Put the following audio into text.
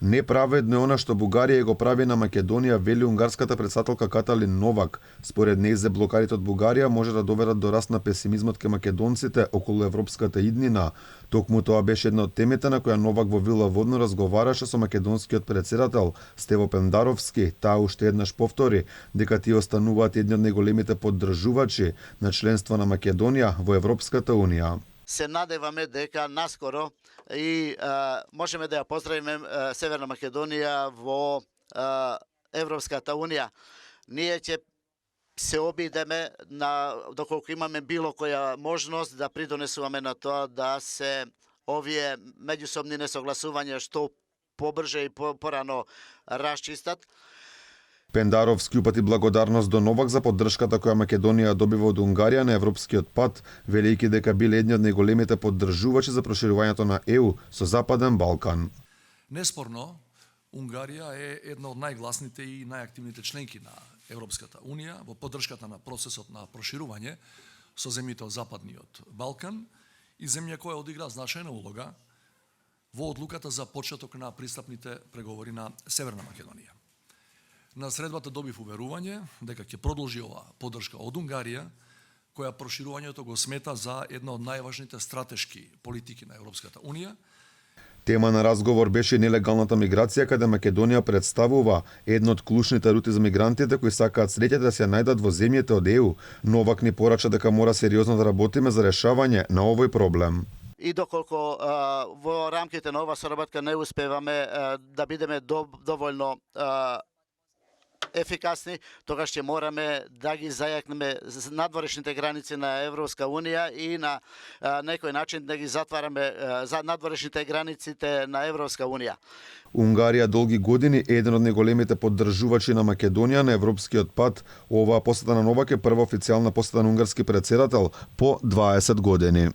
Неправедно е она што Бугарија го прави на Македонија, вели унгарската претседателка Каталин Новак. Според нејзе блокадите од Бугарија може да доведат до раст на песимизмот кај македонците околу европската иднина. Токму тоа беше една од темите на која Новак во Вила Водно разговараше со македонскиот претседател Стево Пендаровски. Таа уште еднаш повтори дека тие остануваат едни од најголемите поддржувачи на членство на Македонија во Европската унија. Се надеваме дека наскоро и можеме да ја поздравиме Северна Македонија во Европската унија. Ние ќе се обидеме доколку имаме било која можност да придонесуваме на тоа да се овие меѓусобни несогласувања што побрже и порано расчистат. Пендаровски упати благодарност до Новак за поддршката која Македонија добива од Унгарија на европскиот пат, велејќи дека биле едни од најголемите поддржувачи за проширувањето на ЕУ со Западен Балкан. Неспорно, Унгарија е една од најгласните и најактивните членки на Европската унија во поддршката на процесот на проширување со земјите од Западниот Балкан и земја која одигра значајна улога во одлуката за почеток на пристапните преговори на Северна Македонија. На средбата добив уверување дека ќе продолжи ова поддршка од Унгарија, која проширувањето го смета за една од најважните стратешки политики на Европската унија. Тема на разговор беше нелегалната миграција, каде Македонија представува една од клучните рути за мигрантите кои сакаат среќа да се најдат во земјите од ЕУ. Новак ни порача дека мора сериозно да работиме за решавање на овој проблем. И доколку во рамките на ова соработка не успеваме да бидеме доволно ефикасни, тогаш ќе мораме да ги зајакнеме надворешните граници на Европска унија и на некој начин да ги затвараме за надворешните границите на Европска унија. Унгарија долги години е еден од најголемите поддржувачи на Македонија на европскиот пат. Оваа посета на Новак е прва официјална посета на унгарски претседател по 20 години.